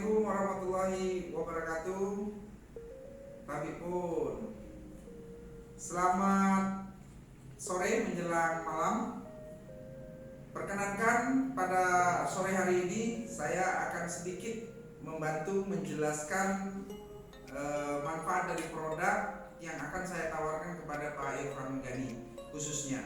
Assalamualaikum warahmatullahi wabarakatuh. Tapi pun selamat sore menjelang malam. Perkenankan pada sore hari ini saya akan sedikit membantu menjelaskan manfaat dari produk yang akan saya tawarkan kepada Pak Irfan Gani khususnya.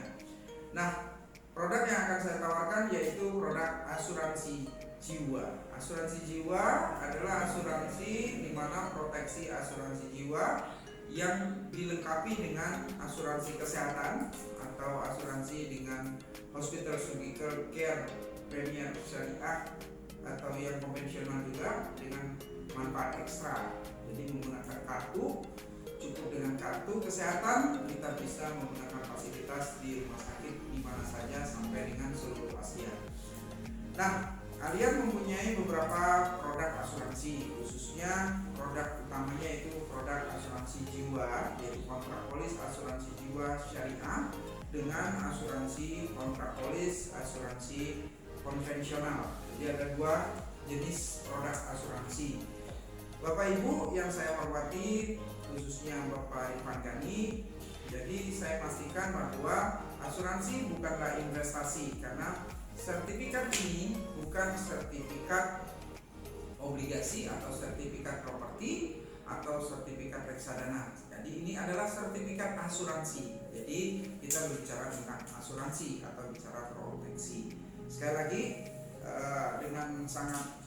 Nah, produk yang akan saya tawarkan yaitu produk asuransi jiwa. Asuransi jiwa adalah asuransi di mana proteksi asuransi jiwa yang dilengkapi dengan asuransi kesehatan atau asuransi dengan hospital surgical care premier syariah atau yang konvensional juga dengan manfaat ekstra. Jadi menggunakan kartu, cukup dengan kartu kesehatan kita bisa menggunakan fasilitas di rumah sakit di mana saja sampai dengan seluruh Asia. Nah, kalian mempunyai beberapa produk asuransi, khususnya produk utamanya itu produk asuransi jiwa, yaitu kontrak polis asuransi jiwa syariah dengan asuransi kontrak polis asuransi konvensional. Jadi ada dua jenis produk asuransi. Bapak Ibu yang saya hormati, khususnya Bapak Irfan Gani, jadi saya pastikan bahwa asuransi bukanlah investasi, karena sertifikat ini bukan sertifikat obligasi atau sertifikat properti atau sertifikat reksadana. Jadi ini adalah sertifikat asuransi. Jadi kita berbicara tentang asuransi atau bicara proteksi. Sekali lagi dengan sangat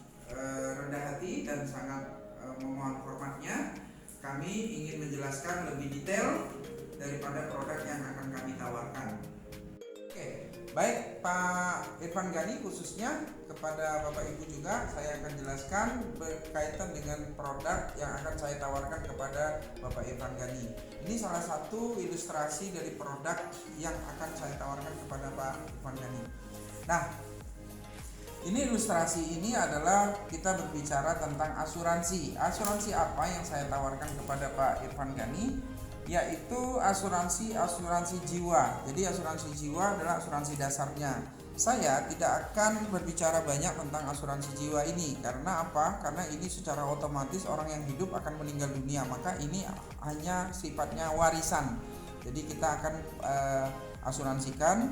rendah hati dan sangat memohon hormatnya, kami ingin menjelaskan lebih detail daripada produk yang akan kami tawarkan. Baik Pak Irfan Gani, khususnya kepada Bapak Ibu juga saya akan jelaskan berkaitan dengan produk yang akan saya tawarkan kepada Bapak Irfan Gani. Ini salah satu ilustrasi dari produk yang akan saya tawarkan kepada Pak Irfan Gani. Nah, ini ilustrasi ini adalah kita berbicara tentang asuransi. Asuransi apa yang saya tawarkan kepada Pak Irfan Gani? Yaitu asuransi jiwa. Jadi asuransi jiwa adalah asuransi dasarnya. Saya tidak akan berbicara banyak tentang asuransi jiwa ini. Karena apa? Karena ini secara otomatis orang yang hidup akan meninggal dunia. Maka ini hanya sifatnya warisan. Jadi kita akan asuransikan,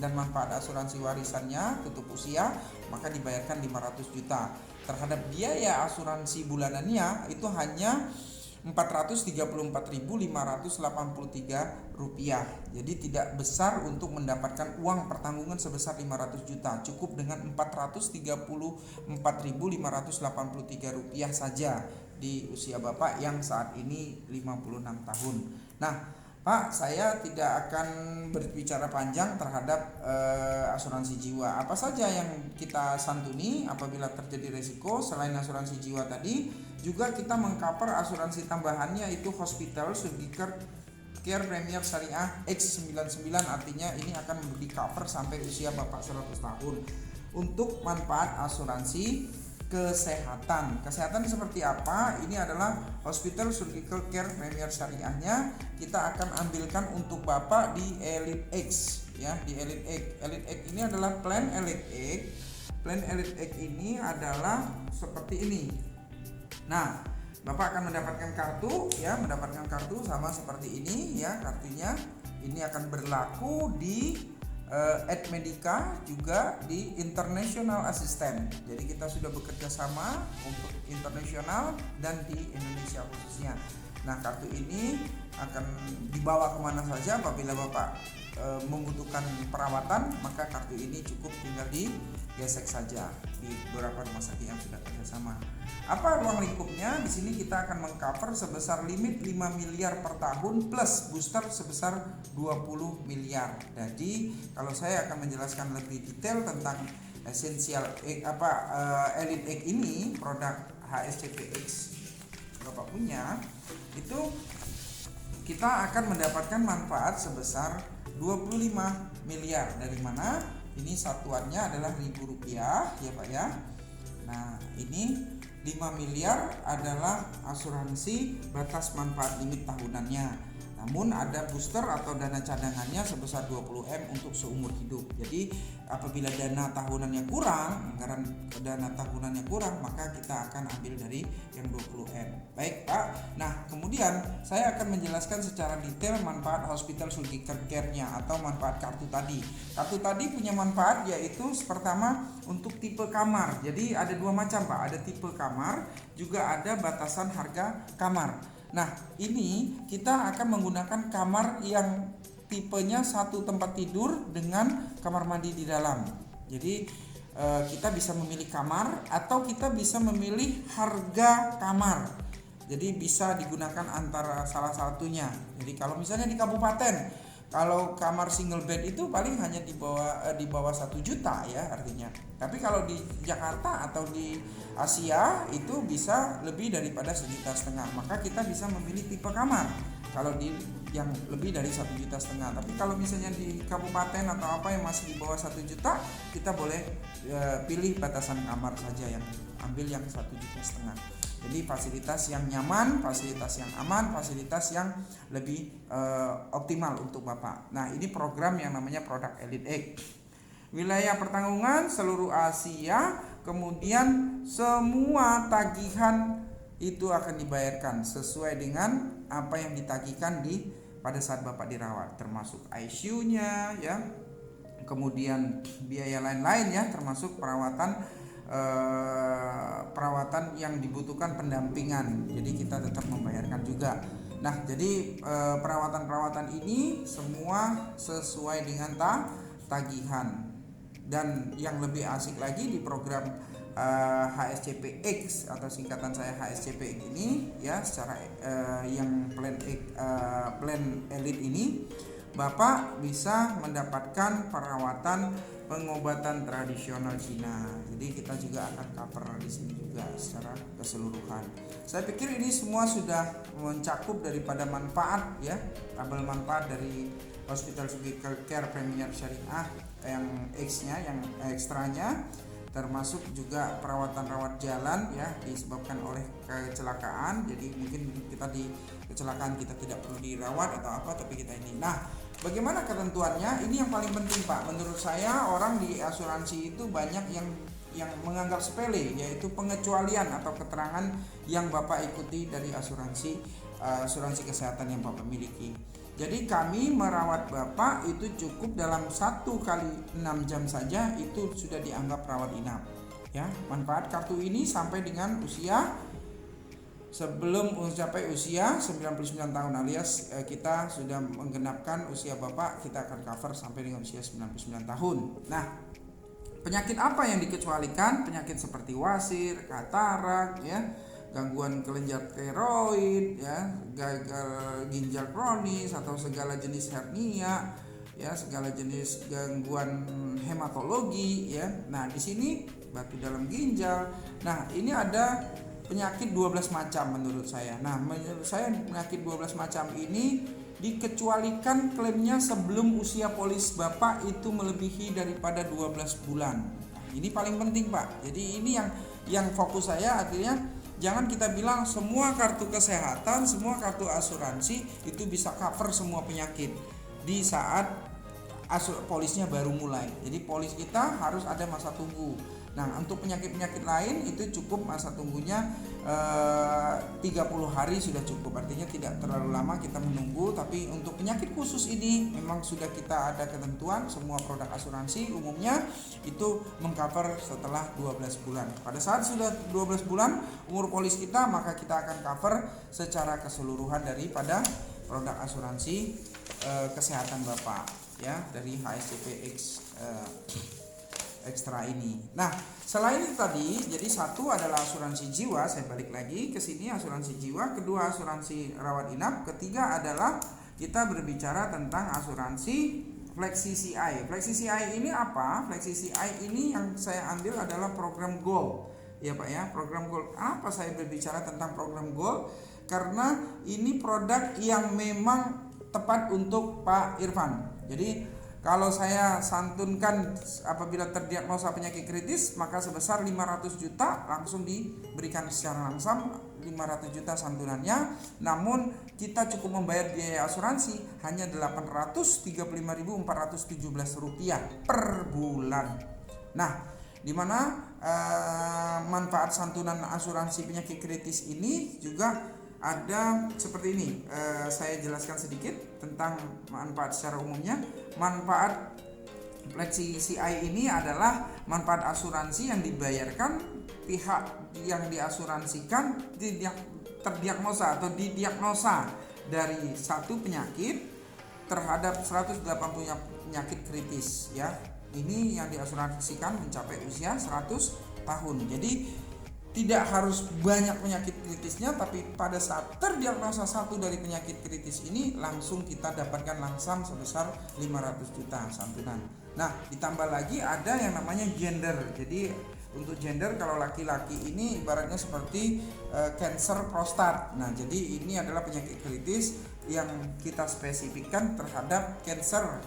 dan manfaat asuransi warisannya tutup usia maka dibayarkan 500 juta. Terhadap biaya asuransi bulanannya itu hanya Rp434.583. Jadi tidak besar untuk mendapatkan uang pertanggungan sebesar 500 juta. Cukup dengan Rp434.583 saja di usia Bapak yang saat ini 56 tahun. Nah, Pak, saya tidak akan berbicara panjang terhadap asuransi jiwa. Apa saja yang kita santuni apabila terjadi resiko selain asuransi jiwa tadi? Juga kita mengcover asuransi tambahannya itu Hospital Surgical Care Premier Syariah X99, artinya ini akan di cover sampai usia Bapak 100 tahun. Untuk manfaat asuransi kesehatan. Kesehatan seperti apa? Ini adalah Hospital Surgical Care Premier Syariahnya kita akan ambilkan untuk Bapak di Elite X ya, di Elite X. Elite X ini adalah plan Elite X. Plan Elite X ini adalah seperti ini. Nah, Bapak akan mendapatkan kartu ya, mendapatkan kartu sama seperti ini ya, kartunya. Ini akan berlaku di Medica juga di International Assistant. Jadi kita sudah bekerja sama untuk internasional dan di Indonesia khususnya. Nah, kartu ini akan dibawa kemana saja apabila Bapak membutuhkan perawatan, maka kartu ini cukup tinggal digesek saja di beberapa rumah sakit yang sudah kerjasama. Apa ruang lingkupnya? Di sini kita akan mengcover sebesar limit 5 miliar per tahun plus booster sebesar 20 miliar. Jadi kalau saya akan menjelaskan lebih detail tentang esensial Elite X ini, produk HSCPX Bapak punya, itu kita akan mendapatkan manfaat sebesar 25 miliar. Dari mana? Ini satuannya adalah Rp1.000 ya Pak ya. Nah, ini 5 miliar adalah asuransi batas manfaat limit tahunannya. Namun ada booster atau dana cadangannya sebesar 20M untuk seumur hidup. Jadi apabila dana tahunannya kurang, anggaran dana tahunannya kurang, maka kita akan ambil dari yang 20M. Baik Pak. Nah kemudian saya akan menjelaskan secara detail manfaat hospital surgical care-nya atau manfaat kartu tadi. Kartu tadi punya manfaat yaitu pertama untuk tipe kamar. Jadi ada dua macam Pak, ada tipe kamar, juga ada batasan harga kamar. Nah ini kita akan menggunakan kamar yang tipenya satu tempat tidur dengan kamar mandi di dalam. Jadi kita bisa memilih kamar atau kita bisa memilih harga kamar. Jadi bisa digunakan antara salah satunya. Jadi kalau misalnya di kabupaten, kalau kamar single bed itu paling hanya di bawah 1 juta ya artinya. Tapi kalau di Jakarta atau di Asia itu bisa lebih daripada 1,5 juta. Maka kita bisa memilih tipe kamar kalau di yang lebih dari 1,5 juta. Tapi kalau misalnya di kabupaten atau apa yang masih di bawah 1 juta, kita boleh pilih batasan kamar saja, yang ambil yang 1,5 juta. Jadi fasilitas yang nyaman, fasilitas yang aman, fasilitas yang lebih optimal untuk Bapak. Nah ini program yang namanya Produk Elite X. Wilayah pertanggungan seluruh Asia, kemudian semua tagihan itu akan dibayarkan sesuai dengan apa yang ditagihkan pada saat Bapak dirawat, termasuk ICU-nya ya, kemudian biaya lain-lain ya, termasuk perawatan yang dibutuhkan pendampingan. Jadi kita tetap membayarkan juga. Nah, jadi perawatan ini semua sesuai dengan tagihan. Dan yang lebih asik lagi di program HSCPX atau singkatan saya HSCPX ini ya, secara yang plan elite ini Bapak bisa mendapatkan perawatan pengobatan tradisional Cina. Jadi kita juga akan cover di sini juga secara keseluruhan. Saya pikir ini semua sudah mencakup daripada manfaat ya, tabel manfaat dari Hospital Surgical Care Premier Syariah yang X-nya, yang ekstranya, termasuk juga perawatan rawat jalan ya disebabkan oleh kecelakaan. Jadi mungkin kita di kecelakaan kita tidak perlu dirawat atau apa, tapi kita ini. Nah, bagaimana ketentuannya? Ini yang paling penting Pak. Menurut saya orang di asuransi itu banyak yang menganggap sepele, yaitu pengecualian atau keterangan yang Bapak ikuti dari asuransi kesehatan yang Bapak miliki. Jadi kami merawat Bapak itu cukup dalam 1 kali 6 jam saja, itu sudah dianggap rawat inap. Ya, manfaat kartu ini sampai dengan usia, sebelum mencapai usia 99 tahun alias kita sudah menggenapkan usia Bapak, kita akan cover sampai dengan usia 99 tahun. Nah, penyakit apa yang dikecualikan? Penyakit seperti wasir, katarak ya, gangguan kelenjar tiroid ya, gagal ginjal kronis atau segala jenis hernia ya, segala jenis gangguan hematologi ya. Nah, di sini batu dalam ginjal. Nah, ini ada penyakit 12 macam menurut saya. Nah, menurut saya penyakit 12 macam ini dikecualikan klaimnya sebelum usia polis Bapak itu melebihi daripada 12 bulan. Nah, ini paling penting Pak. Jadi ini yang fokus saya, artinya jangan kita bilang semua kartu kesehatan, semua kartu asuransi itu bisa cover semua penyakit di saat polisnya baru mulai. Jadi polis kita harus ada masa tunggu. Nah, untuk penyakit-penyakit lain itu cukup masa tunggunya 30 hari sudah cukup. Artinya tidak terlalu lama kita menunggu. Tapi untuk penyakit khusus ini memang sudah kita ada ketentuan, semua produk asuransi umumnya itu mengcover setelah 12 bulan. Pada saat sudah 12 bulan umur polis kita, maka kita akan cover secara keseluruhan daripada produk asuransi kesehatan Bapak ya, dari HSCPX ekstra ini. Nah, selain itu tadi, jadi satu adalah asuransi jiwa, saya balik lagi ke sini, asuransi jiwa, kedua asuransi rawat inap, ketiga adalah kita berbicara tentang asuransi Flexi CI. Flexi CI ini apa? Flexi CI ini yang saya ambil adalah program Gold. Ya Pak ya, program Gold. Apa saya berbicara tentang program Gold? Karena ini produk yang memang tepat untuk Pak Irfan. Jadi Kalau saya santunkan apabila terdiagnosa penyakit kritis, maka sebesar 500 juta langsung diberikan secara langsung, 500 juta santunannya. Namun kita cukup membayar biaya asuransi hanya Rp835.417 per bulan. Nah, di mana manfaat santunan asuransi penyakit kritis ini juga ada seperti ini. Saya jelaskan sedikit tentang manfaat secara umumnya. Manfaat Flexi CI ini adalah manfaat asuransi yang dibayarkan pihak yang diasuransikan terdiagnosa atau didiagnosa dari satu penyakit terhadap 180 penyakit kritis ya. Ini yang diasuransikan mencapai usia 100 tahun. Jadi tidak harus banyak penyakit kritisnya, tapi pada saat terdiagnosa satu dari penyakit kritis ini langsung kita dapatkan langsung sebesar 500 juta santunan. Nah, ditambah lagi ada yang namanya gender. Jadi untuk gender, kalau laki-laki ini ibaratnya seperti kanker prostat. Nah, jadi ini adalah penyakit kritis yang kita spesifikkan terhadap kanker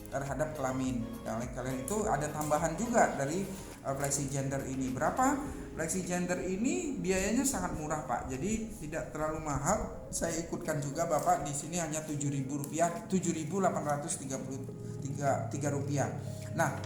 terhadap kelamin. Nah, kalian itu ada tambahan juga dari Flexi Gender ini. Berapa? Flexi Gender ini biayanya sangat murah, Pak. Jadi tidak terlalu mahal. Saya ikutkan juga Bapak di sini hanya Rp7.000, Rp7.833. Nah,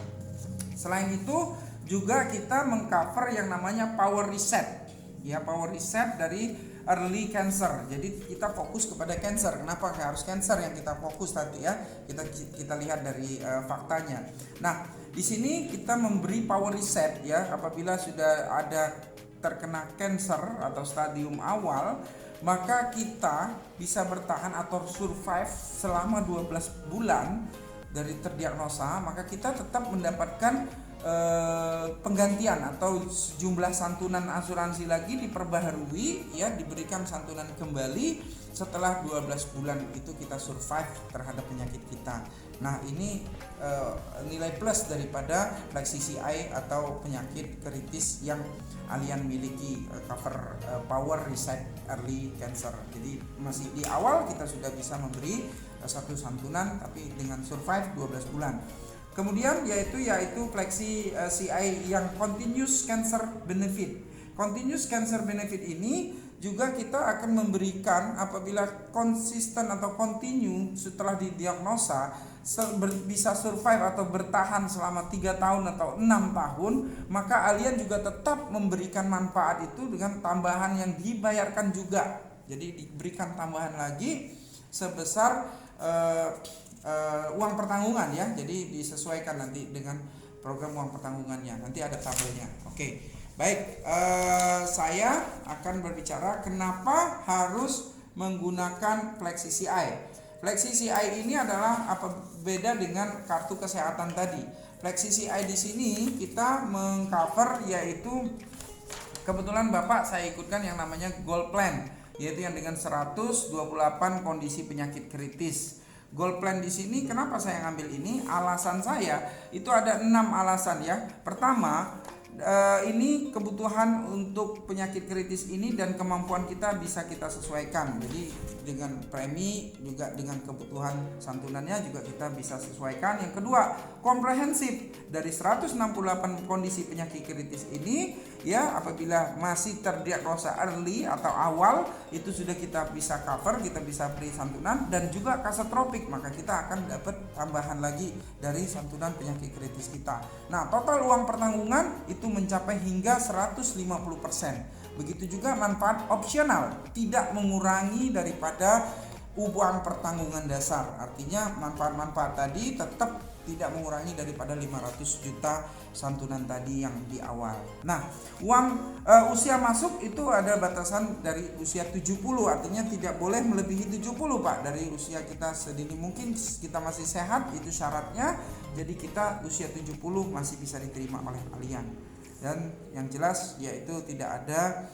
selain itu juga kita mengcover yang namanya power reset. Ya, power reset dari early cancer. Jadi kita fokus kepada cancer. Kenapa harus cancer yang kita fokus tadi ya? Kita lihat dari faktanya. Nah, di sini kita memberi power reset ya, apabila sudah ada terkena cancer atau stadium awal, maka kita bisa bertahan atau survive selama 12 bulan dari terdiagnosa, maka kita tetap mendapatkan penggantian atau jumlah santunan asuransi lagi diperbaharui ya, diberikan santunan kembali setelah 12 bulan itu kita survive terhadap penyakit kita. Nah, ini nilai plus daripada Flexi CI atau penyakit kritis yang kalian miliki, cover power reset early cancer. Jadi masih di awal kita sudah bisa memberi satu santunan tapi dengan survive 12 bulan. Kemudian yaitu Flexi CI yang Continuous Cancer Benefit. Continuous Cancer Benefit ini juga kita akan memberikan apabila konsisten atau continue setelah didiagnosa bisa survive atau bertahan selama 3 tahun atau 6 tahun, maka kalian juga tetap memberikan manfaat itu dengan tambahan yang dibayarkan juga. Jadi diberikan tambahan lagi sebesar uang pertanggungan ya. Jadi disesuaikan nanti dengan program uang pertanggungannya. Nanti ada tabelnya. Oke. Baik, saya akan berbicara kenapa harus menggunakan Flexi CI. Flexi CI ini adalah beda dengan kartu kesehatan tadi. Flexi CI di sini kita mengcover yaitu kebetulan Bapak saya ikutkan yang namanya Gold Plan, yaitu yang dengan 128 kondisi penyakit kritis. Gold Plan di sini kenapa saya ngambil ini? Alasan saya itu ada 6 alasan ya. Pertama, ini kebutuhan untuk penyakit kritis ini dan kemampuan kita bisa kita sesuaikan. Jadi dengan premi juga dengan kebutuhan santunannya juga kita bisa sesuaikan. Yang kedua, komprehensif. Dari 168 kondisi penyakit kritis ini ya, apabila masih terdiagnosa early atau awal itu sudah kita bisa cover, kita bisa beri santunan. Dan juga kasotropik, maka kita akan dapat tambahan lagi dari santunan penyakit kritis kita. Nah, total uang pertanggungan itu mencapai hingga 150%. Begitu juga manfaat opsional, tidak mengurangi daripada uang pertanggungan dasar. Artinya manfaat-manfaat tadi tetap tidak mengurangi daripada 500 juta santunan tadi yang di awal. Nah, usia masuk itu ada batasan dari usia 70, artinya tidak boleh melebihi 70 Pak. Dari usia kita sedini mungkin kita masih sehat, itu syaratnya. Jadi kita usia 70 masih bisa diterima oleh kalian. Dan yang jelas yaitu tidak ada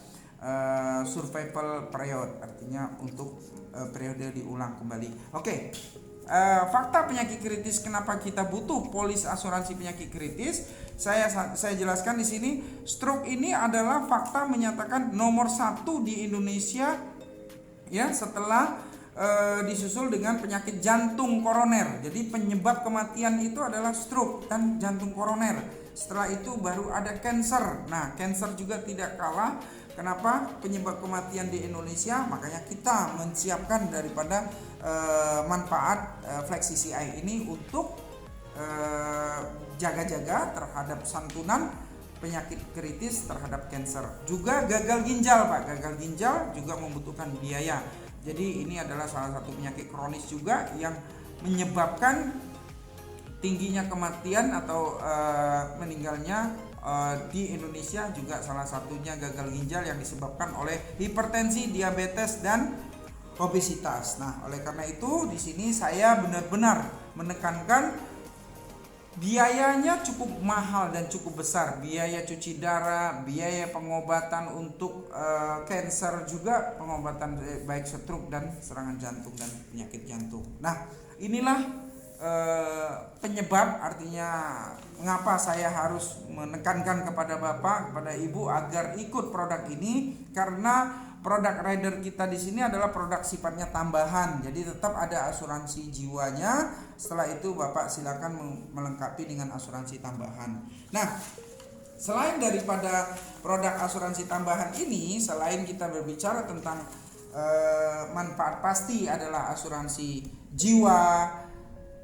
survival period, artinya untuk periode diulang kembali. Oke. Fakta penyakit kritis, kenapa kita butuh polis asuransi penyakit kritis? Saya jelaskan di sini. Stroke ini adalah fakta menyatakan nomor 1 di Indonesia ya, setelah disusul dengan penyakit jantung koroner. Jadi penyebab kematian itu adalah stroke dan jantung koroner. Setelah itu baru ada cancer. Nah, cancer juga tidak kalah. Kenapa? Penyebab kematian di Indonesia, makanya kita menyiapkan daripada manfaat Flex CCI ini untuk jaga-jaga terhadap santunan penyakit kritis terhadap cancer. Juga gagal ginjal, Pak. Gagal ginjal juga membutuhkan biaya. Jadi ini adalah salah satu penyakit kronis juga yang menyebabkan tingginya kematian atau meninggalnya di Indonesia. Juga salah satunya gagal ginjal yang disebabkan oleh hipertensi, diabetes, dan obesitas. Nah, oleh karena itu di sini saya benar-benar menekankan biayanya cukup mahal dan cukup besar. Biaya cuci darah, biaya pengobatan untuk cancer, juga pengobatan baik stroke dan serangan jantung dan penyakit jantung. Nah, inilah penyebab, artinya mengapa saya harus menekankan kepada Bapak, kepada Ibu agar ikut produk ini, karena produk rider kita di sini adalah produk sifatnya tambahan. Jadi tetap ada asuransi jiwanya. Setelah itu Bapak silakan melengkapi dengan asuransi tambahan. Nah, selain daripada produk asuransi tambahan ini, selain kita berbicara tentang manfaat pasti adalah asuransi jiwa,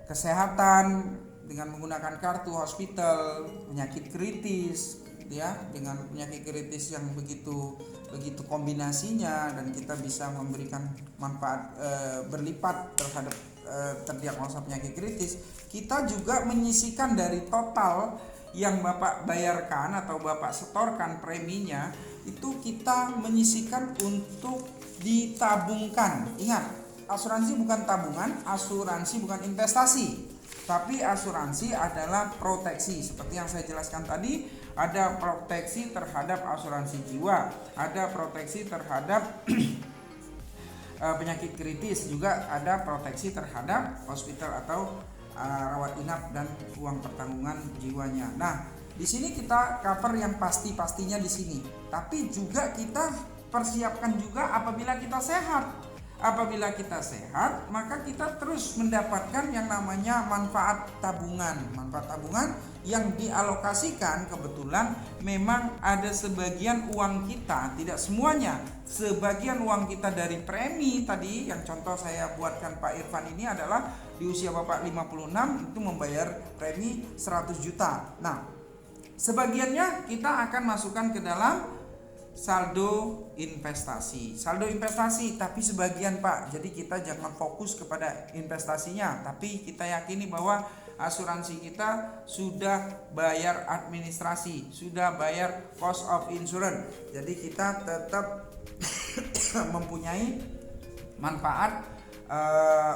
kesehatan dengan menggunakan kartu hospital, penyakit kritis, ya, dengan penyakit kritis yang begitu kombinasinya, dan kita bisa memberikan manfaat berlipat terhadap terdiagnosa penyakit kritis. Kita juga menyisihkan dari total yang Bapak bayarkan atau Bapak setorkan preminya, itu kita menyisihkan untuk ditabungkan. Ingat, asuransi bukan tabungan, asuransi bukan investasi, tapi asuransi adalah proteksi. Seperti yang saya jelaskan tadi, ada proteksi terhadap asuransi jiwa, ada proteksi terhadap penyakit kritis, juga ada proteksi terhadap hospital atau rawat inap dan uang pertanggungan jiwanya. Nah, di sini kita cover yang pasti-pastinya di sini. Tapi juga kita persiapkan juga apabila kita sehat. Apabila kita sehat, maka kita terus mendapatkan yang namanya manfaat tabungan. Manfaat tabungan yang dialokasikan, kebetulan memang ada sebagian uang kita, tidak semuanya, sebagian uang kita dari premi tadi, yang contoh saya buatkan Pak Irfan ini adalah di usia Bapak 56 itu membayar premi 100 juta. Nah, sebagiannya kita akan masukkan ke dalam saldo investasi. Saldo investasi, tapi sebagian, Pak. Jadi kita jangan fokus kepada investasinya, tapi kita yakini bahwa asuransi kita sudah bayar administrasi, sudah bayar cost of insurance. Jadi kita tetap mempunyai manfaat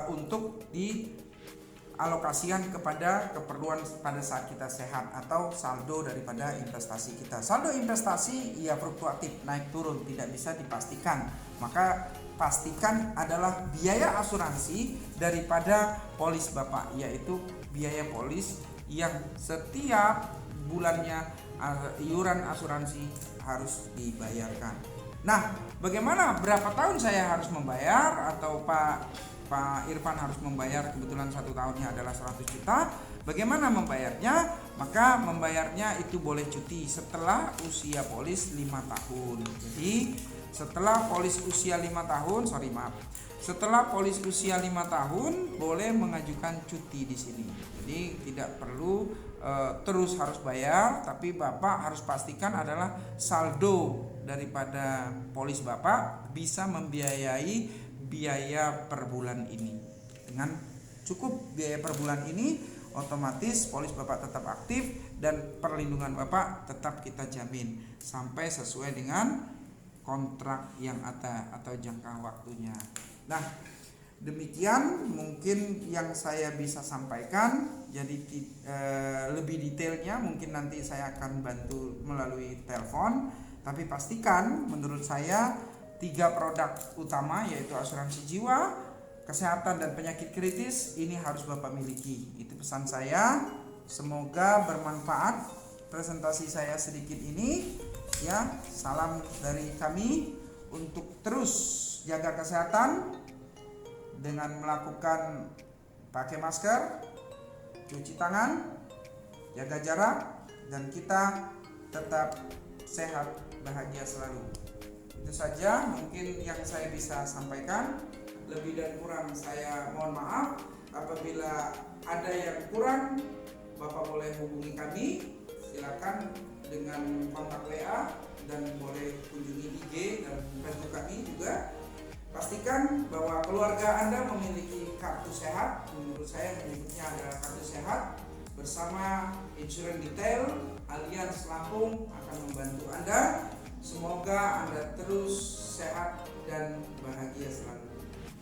untuk dialokasikan kepada keperluan pada saat kita sehat, atau saldo daripada investasi kita. Saldo investasi ya fluktuatif, naik turun, tidak bisa dipastikan. Maka pastikan adalah biaya asuransi daripada polis Bapak, yaitu biaya polis yang setiap bulannya iuran asuransi harus dibayarkan. Nah, bagaimana, berapa tahun saya harus membayar, atau Pak Irfan harus membayar, kebetulan 1 tahunnya adalah 100 juta. Bagaimana membayarnya? Maka membayarnya itu boleh cuti setelah usia polis 5 tahun. Jadi setelah polis usia 5 tahun, setelah polis usia 5 tahun boleh mengajukan cuti di sini. Jadi tidak perlu terus harus bayar, tapi Bapak harus pastikan adalah saldo daripada polis Bapak bisa membiayai biaya per bulan ini. Dengan cukup biaya per bulan ini, otomatis polis Bapak tetap aktif dan perlindungan Bapak tetap kita jamin sampai sesuai dengan kontrak yang ada atau jangka waktunya. Nah, demikian mungkin yang saya bisa sampaikan. Jadi lebih detailnya mungkin nanti saya akan bantu melalui telepon. Tapi pastikan, menurut saya 3 produk utama, yaitu asuransi jiwa, kesehatan, dan penyakit kritis, ini harus Bapak miliki. Itu pesan saya. Semoga bermanfaat presentasi saya sedikit ini. Ya, salam dari kami untuk terus jaga kesehatan, dengan melakukan pakai masker, cuci tangan, jaga jarak, dan kita tetap sehat, bahagia selalu. Itu saja mungkin yang saya bisa sampaikan. Lebih dan kurang saya mohon maaf. Apabila ada yang kurang, Bapak boleh hubungi kami, silakan dengan kontak WA dan boleh kunjungi IG dan Facebook kami juga. Pastikan bahwa keluarga Anda memiliki kartu sehat. Menurut saya menyebutnya adalah kartu sehat. Bersama Insurance Detail, Allianz Lampung akan membantu Anda. Semoga Anda terus sehat dan bahagia selalu.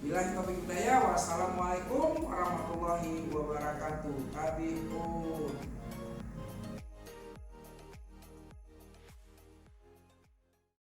Billahi taufiq hidayah. Wassalamualaikum warahmatullahi wabarakatuh. Tabi'un.